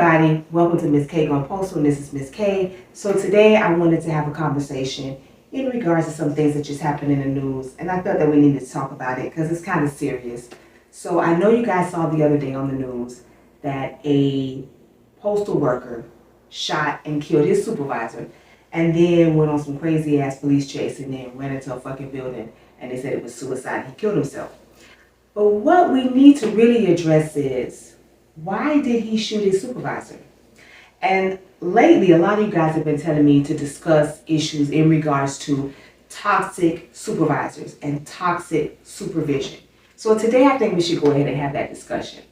everybody. Welcome to Miss K on Postal, and this is Miss K. So today I wanted to have a conversation in regards to some things that just happened in the news, and I felt that we needed to talk about it because it's kind of serious. So I know you guys saw the other day on the news that a postal worker shot and killed his supervisor, and then went on some crazy ass police chase and then ran into a fucking building, and they said it was suicide. He killed himself. But what we need to really address is, why did he shoot his supervisor? And lately, a lot of you guys have been telling me to discuss issues in regards to toxic supervisors and toxic supervision. So today I think we should go ahead and have that discussion.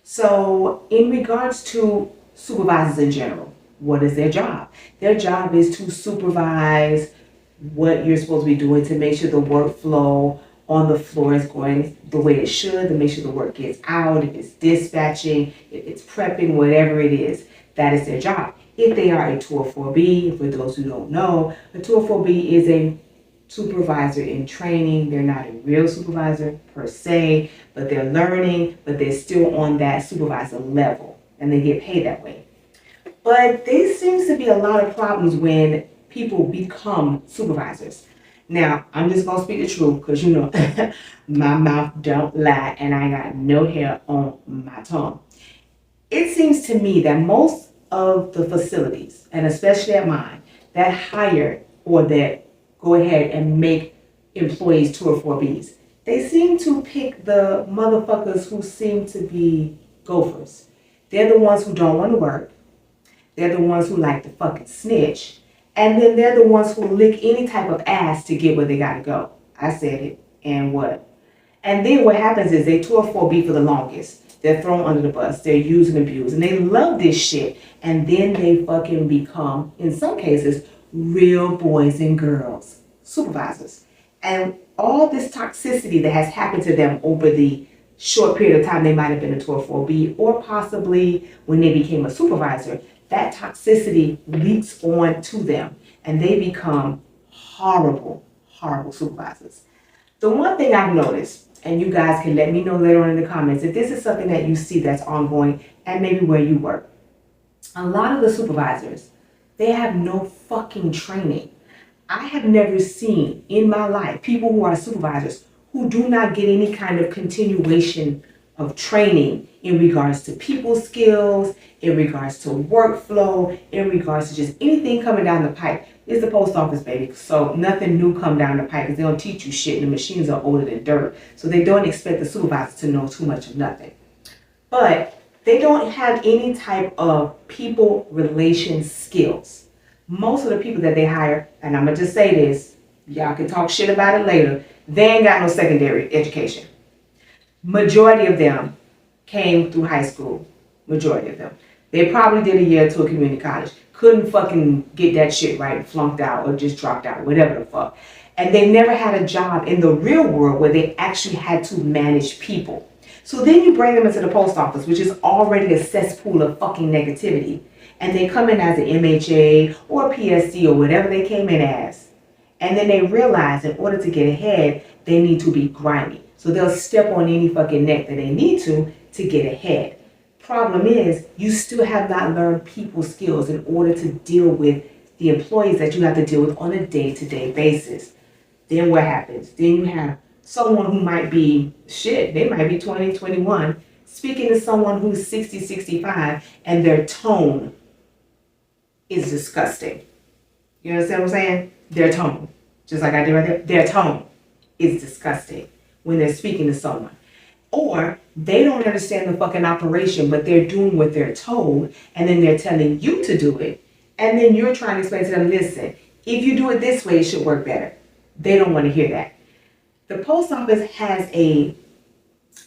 So in regards to supervisors in general, what is their job? Their job is to supervise what you're supposed to be doing to make sure the workflow on the floor is going the way it should, to make sure the work gets out, if it's dispatching, if it's prepping, whatever it is, that is their job. If they are a 204B, for those who don't know, a 204B is a supervisor in training. They're not a real supervisor per se, but they're learning, but they're still on that supervisor level, and they get paid that way. But there seems to be a lot of problems when people become supervisors. Now, I'm just going to speak the truth because, you know, my mouth don't lie and I got no hair on my tongue. It seems to me that most of the facilities, and especially at mine, that hire or that go ahead and make employees 204Bs, they seem to pick the motherfuckers who seem to be gophers. They're the ones who don't want to work. They're the ones who like to fucking snitch. And then they're the ones who lick any type of ass to get where they gotta go. I said it, and what? And then what happens is they 204B for the longest. They're thrown under the bus, they're used and abused, and they love this shit. And then they fucking become, in some cases, real boys and girls, supervisors. And all this toxicity that has happened to them over the short period of time they might have been a 204B, or possibly when they became a supervisor, that toxicity leaks on to them and they become horrible, horrible supervisors. The one thing I've noticed, and you guys can let me know later on in the comments, if this is something that you see that's ongoing and maybe where you work, a lot of the supervisors, they have no fucking training. I have never seen in my life people who are supervisors who do not get any kind of continuation of training in regards to people skills, in regards to workflow, in regards to just anything coming down the pipe. It's the post office, baby. So nothing new come down the pipe because they don't teach you shit and the machines are older than dirt. So they don't expect the supervisor to know too much of nothing. But they don't have any type of people relations skills. Most of the people that they hire, and I'm going to just say this, y'all can talk shit about it later, they ain't got no secondary education. Majority of them came through high school. Majority of them. They probably did a year to a community college. Couldn't fucking get that shit right, flunked out or just dropped out, whatever the fuck. And they never had a job in the real world where they actually had to manage people. So then you bring them into the post office, which is already a cesspool of fucking negativity. And they come in as an MHA or PSC or whatever they came in as. And then they realize in order to get ahead, they need to be grimy. So they'll step on any fucking neck that they need to get ahead. Problem is, you still have not learned people skills in order to deal with the employees that you have to deal with on a day-to-day basis. Then what happens? Then you have someone who might be, they might be 20, 21, speaking to someone who's 60, 65, and their tone is disgusting. You understand what I'm saying? Their tone. Just like I did right there. Their tone is disgusting when they're speaking to someone. Or they don't understand the fucking operation, but they're doing what they're told, and then they're telling you to do it. And then you're trying to explain to them, listen, if you do it this way, it should work better. They don't want to hear that. The post office has a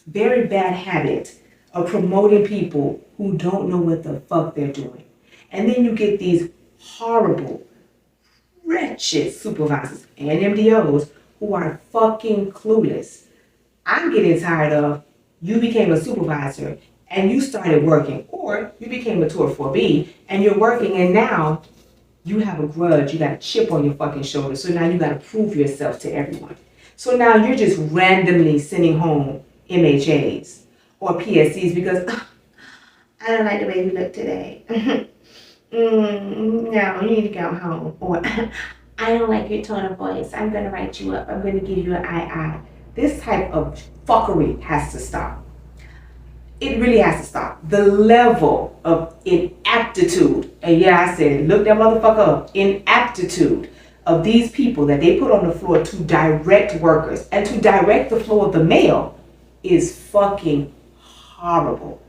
very bad habit of promoting people who don't know what the fuck they're doing. And then you get these horrible, wretched supervisors and MDOs who are fucking clueless. I'm getting tired of you became a supervisor and you started working, or you became a 204B and you're working and now you have a grudge, you got a chip on your fucking shoulder, so now you got to prove yourself to everyone. So now you're just randomly sending home MHAs or PSCs because I don't like the way you look today. No, you need to go home. Or I don't like your tone of voice. I'm going to write you up. I'm going to give you an eye. This type of fuckery has to stop. It really has to stop. The level of ineptitude, and yeah, I said it, look that motherfucker up, ineptitude of these people that they put on the floor to direct workers and to direct the flow of the mail is fucking horrible.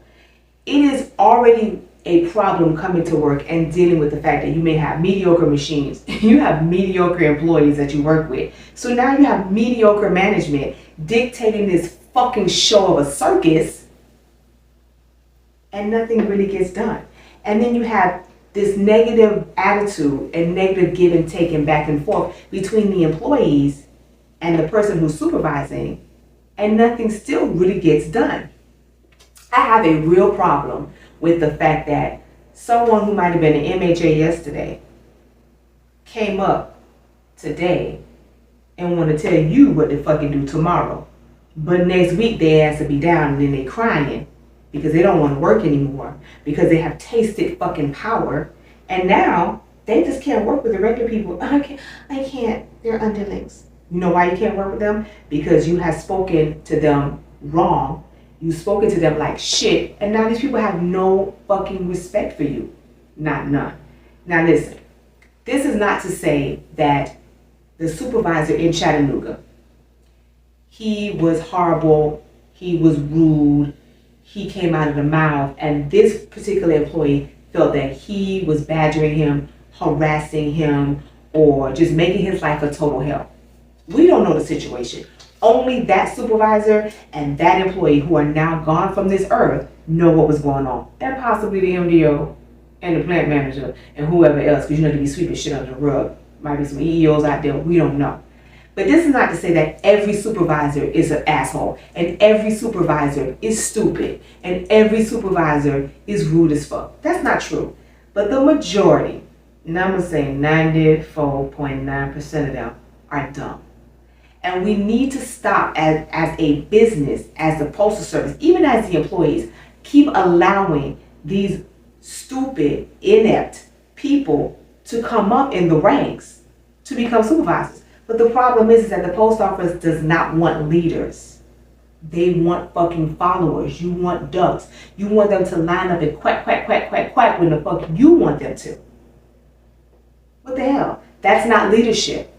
It is already a problem coming to work and dealing with the fact that you may have mediocre machines. You have mediocre employees that you work with. So now you have mediocre management dictating this fucking show of a circus and nothing really gets done. And then you have this negative attitude and negative give and take and back and forth between the employees and the person who's supervising, and nothing still really gets done. I have a real problem with the fact that someone who might have been an MHA yesterday came up today and want to tell you what to fucking do tomorrow. But next week they ass to be down and then they crying because they don't want to work anymore because they have tasted fucking power, and now they just can't work with the regular people. I can't. They're underlings. You know why you can't work with them? Because you have spoken to them wrong. You've spoken to them like shit, and now these people have no fucking respect for you. Not none. Now listen, this is not to say that the supervisor in Chattanooga, he was horrible, he was rude, he came out of the mouth, and this particular employee felt that he was badgering him, harassing him, or just making his life a total hell. We don't know the situation. Only that supervisor and that employee who are now gone from this earth know what was going on. And possibly the MDO and the plant manager and whoever else, because you know to be sweeping shit under the rug. Might be some EEOs out there, we don't know. But this is not to say that every supervisor is an asshole, and every supervisor is stupid, and every supervisor is rude as fuck. That's not true. But the majority, and I'm gonna say 94.9% of them, are dumb. And we need to stop as a business, as the Postal Service, even as the employees, keep allowing these stupid, inept people to come up in the ranks to become supervisors. But the problem is that the post office does not want leaders. They want fucking followers. You want ducks. You want them to line up and quack, quack, quack, quack, quack when the fuck you want them to. What the hell? That's not leadership.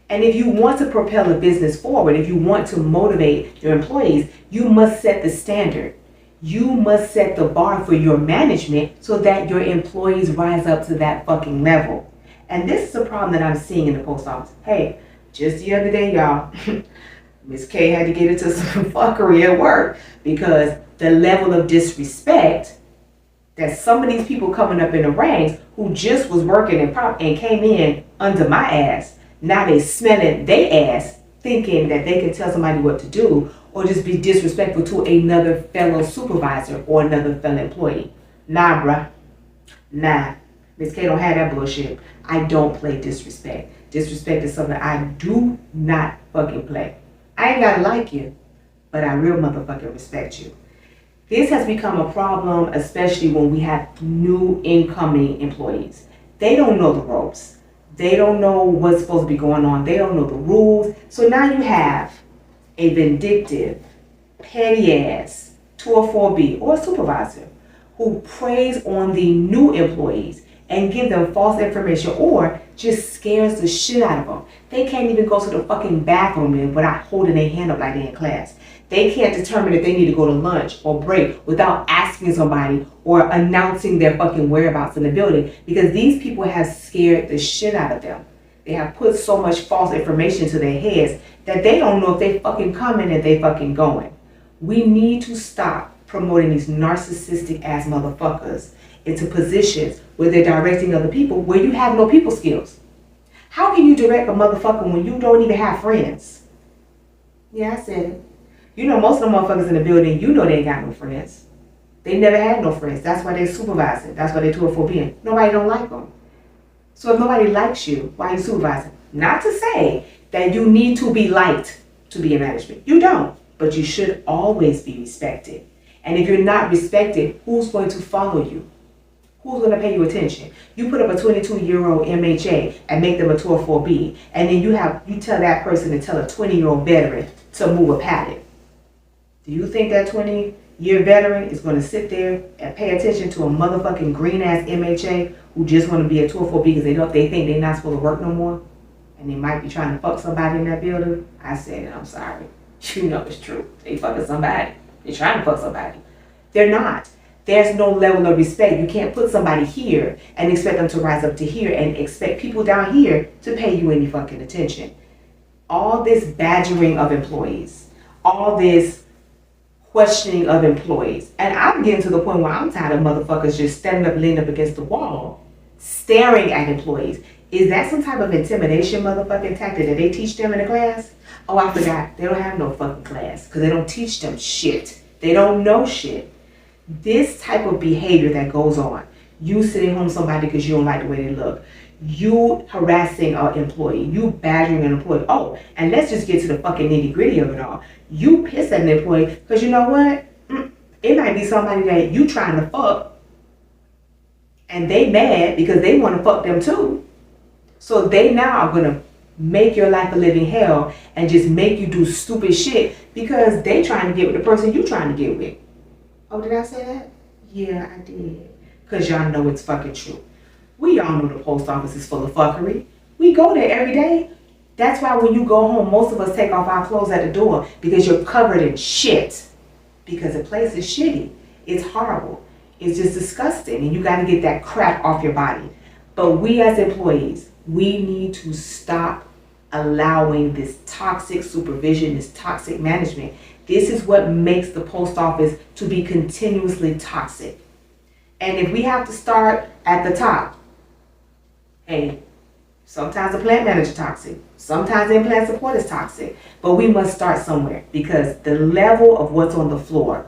And if you want to propel a business forward, if you want to motivate your employees, you must set the standard. You must set the bar for your management so that your employees rise up to that fucking level. And this is a problem that I'm seeing in the post office. Hey, just the other day, y'all, Miss K had to get into some fuckery at work because the level of disrespect that some of these people coming up in the ranks who just was working and came in under my ass, now they smelling their ass thinking that they can tell somebody what to do or just be disrespectful to another fellow supervisor or another fellow employee. Nah, bruh. Nah. Miss K don't have that bullshit. I don't play disrespect. Disrespect is something I do not fucking play. I ain't gotta like you, but I real motherfucking respect you. This has become a problem, especially when we have new incoming employees. They don't know the ropes. They don't know what's supposed to be going on. They don't know the rules. So now you have a vindictive, petty ass 204B or a supervisor who preys on the new employees and give them false information or just scares the shit out of them. They can't even go to the fucking bathroom without holding their hand up like they're in class. They can't determine if they need to go to lunch or break without asking somebody or announcing their fucking whereabouts in the building because these people have scared the shit out of them. They have put so much false information to their heads that they don't know if they fucking coming and they fucking going. We need to stop promoting these narcissistic ass motherfuckers into positions where they're directing other people where you have no people skills. How can you direct a motherfucker when you don't even have friends? Yeah, I said it. You know, most of the motherfuckers in the building, you know they ain't got no friends. They never had no friends. That's why they're supervising. That's why they're 204B. Nobody don't like them. So if nobody likes you, why are you supervising? Not to say that you need to be liked to be in management. You don't. But you should always be respected. And if you're not respected, who's going to follow you? Who's going to pay you attention? You put up a 22-year-old MHA and make them a 12-4B, and then you tell that person to tell a 20-year-old veteran to move a pallet. Do you think that 20-year veteran is going to sit there and pay attention to a motherfucking green-ass MHA who just want to be a 12-4B because they think they're not supposed to work no more? And they might be trying to fuck somebody in that building? I said it, I'm sorry. You know it's true. They fucking somebody. They're trying to fuck somebody. They're not. There's no level of respect. You can't put somebody here and expect them to rise up to here and expect people down here to pay you any fucking attention. All this badgering of employees, all this questioning of employees. And I'm getting to the point where I'm tired of motherfuckers just standing up, leaning up against the wall, staring at employees. Is that some type of intimidation motherfucking tactic that they teach them in the class? Oh, I forgot. They don't have no fucking class because they don't teach them shit. They don't know shit. This type of behavior that goes on, you sitting home somebody because you don't like the way they look, you harassing an employee, you badgering an employee. Oh, and let's just get to the fucking nitty gritty of it all. You piss at an employee because you know what? It might be somebody that you trying to fuck and they mad because they want to fuck them too. So they now are going to make your life a living hell and just make you do stupid shit because they trying to get with the person you trying to get with. Oh, did I say that? Yeah, I did. Because y'all know it's fucking true. We all know the post office is full of fuckery. We go there every day. That's why when you go home, most of us take off our clothes at the door because you're covered in shit. Because the place is shitty. It's horrible. It's just disgusting. And you got to get that crap off your body. But we as employees, we need to stop allowing this toxic supervision, this toxic management. This is what makes the post office to be continuously toxic. And if we have to start at the top, hey, sometimes the plant manager is toxic. Sometimes the implant support is toxic. But we must start somewhere because the level of what's on the floor,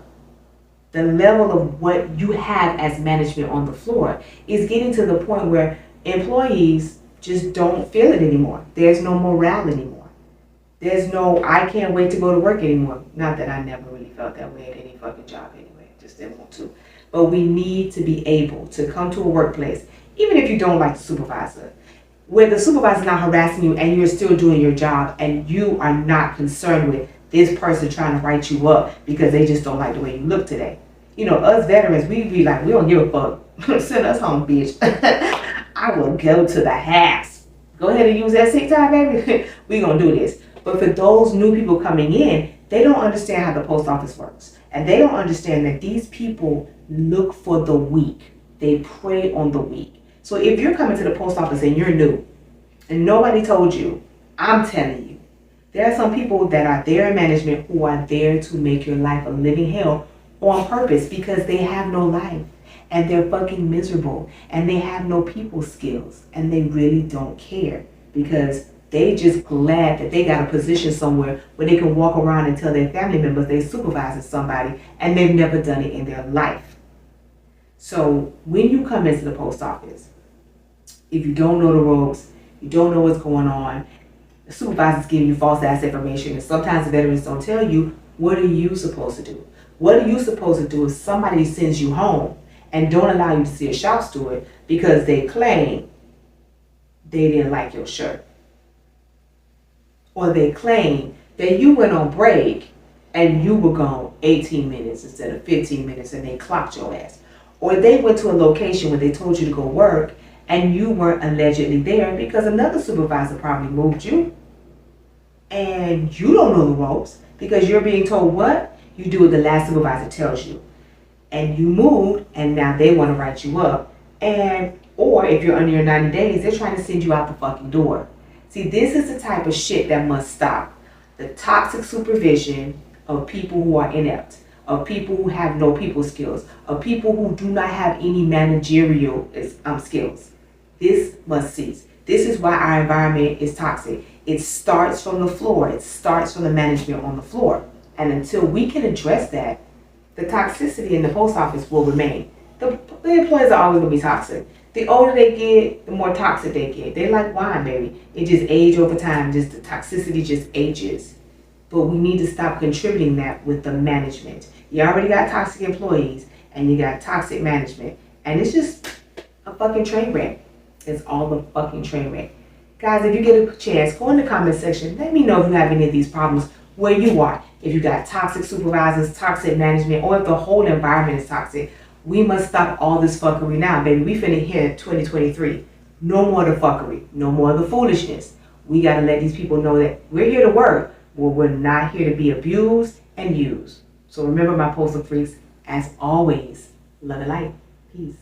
the level of what you have as management on the floor is getting to the point where employees just don't feel it anymore. There's no morale anymore. There's no, I can't wait to go to work anymore. Not that I never really felt that way at any fucking job anyway. Just didn't want to. But we need to be able to come to a workplace, even if you don't like the supervisor, where the supervisor's not harassing you and you're still doing your job and you are not concerned with this person trying to write you up because they just don't like the way you look today. You know, us veterans, we be like, we don't give a fuck. Send us home, bitch. I will go to the house. Go ahead and use that sick time, baby. We gonna do this. But for those new people coming in, they don't understand how the post office works. And they don't understand that these people look for the weak. They prey on the weak. So if you're coming to the post office and you're new, and nobody told you, I'm telling you, there are some people that are there in management who are there to make your life a living hell on purpose because they have no life. And they're fucking miserable. And they have no people skills. And they really don't care because they just glad that they got a position somewhere where they can walk around and tell their family members they supervising somebody and they've never done it in their life. So when you come into the post office, if you don't know the ropes, you don't know what's going on, the supervisor's giving you false ass information, and sometimes the veterans don't tell you, what are you supposed to do? What are you supposed to do if somebody sends you home and don't allow you to see a shop steward because they claim they didn't like your shirt? Or they claim that you went on break and you were gone 18 minutes instead of 15 minutes and they clocked your ass. Or they went to a location where they told you to go work and you weren't allegedly there because another supervisor probably moved you. And you don't know the ropes because you're being told what? You do what the last supervisor tells you. And you moved and now they want to write you up. Or if you're under your 90 days, they're trying to send you out the fucking door. See, this is the type of shit that must stop. The toxic supervision of people who are inept, of people who have no people skills, of people who do not have any managerial skills. This must cease. This is why our environment is toxic. It starts from the floor. It starts from the management on the floor. And until we can address that, the toxicity in the post office will remain. The employees are always going to be toxic. The older they get, the more toxic they get. They like wine, baby. It just ages over time. Just the toxicity just ages. but we need to stop contributing that with the management. You already got toxic employees and you got toxic management, and it's just a fucking train wreck. It's all the fucking train wreck. Guys, if you get a chance, go in the comment section. Let me know if you have any of these problems where you are. If you got toxic supervisors, toxic management, or if the whole environment is toxic. We must stop all this fuckery now, baby. We finna hit 2023. No more the fuckery. No more the foolishness. We gotta let these people know that we're here to work, but we're not here to be abused and used. So remember, my postal freaks, as always, love and light. Peace.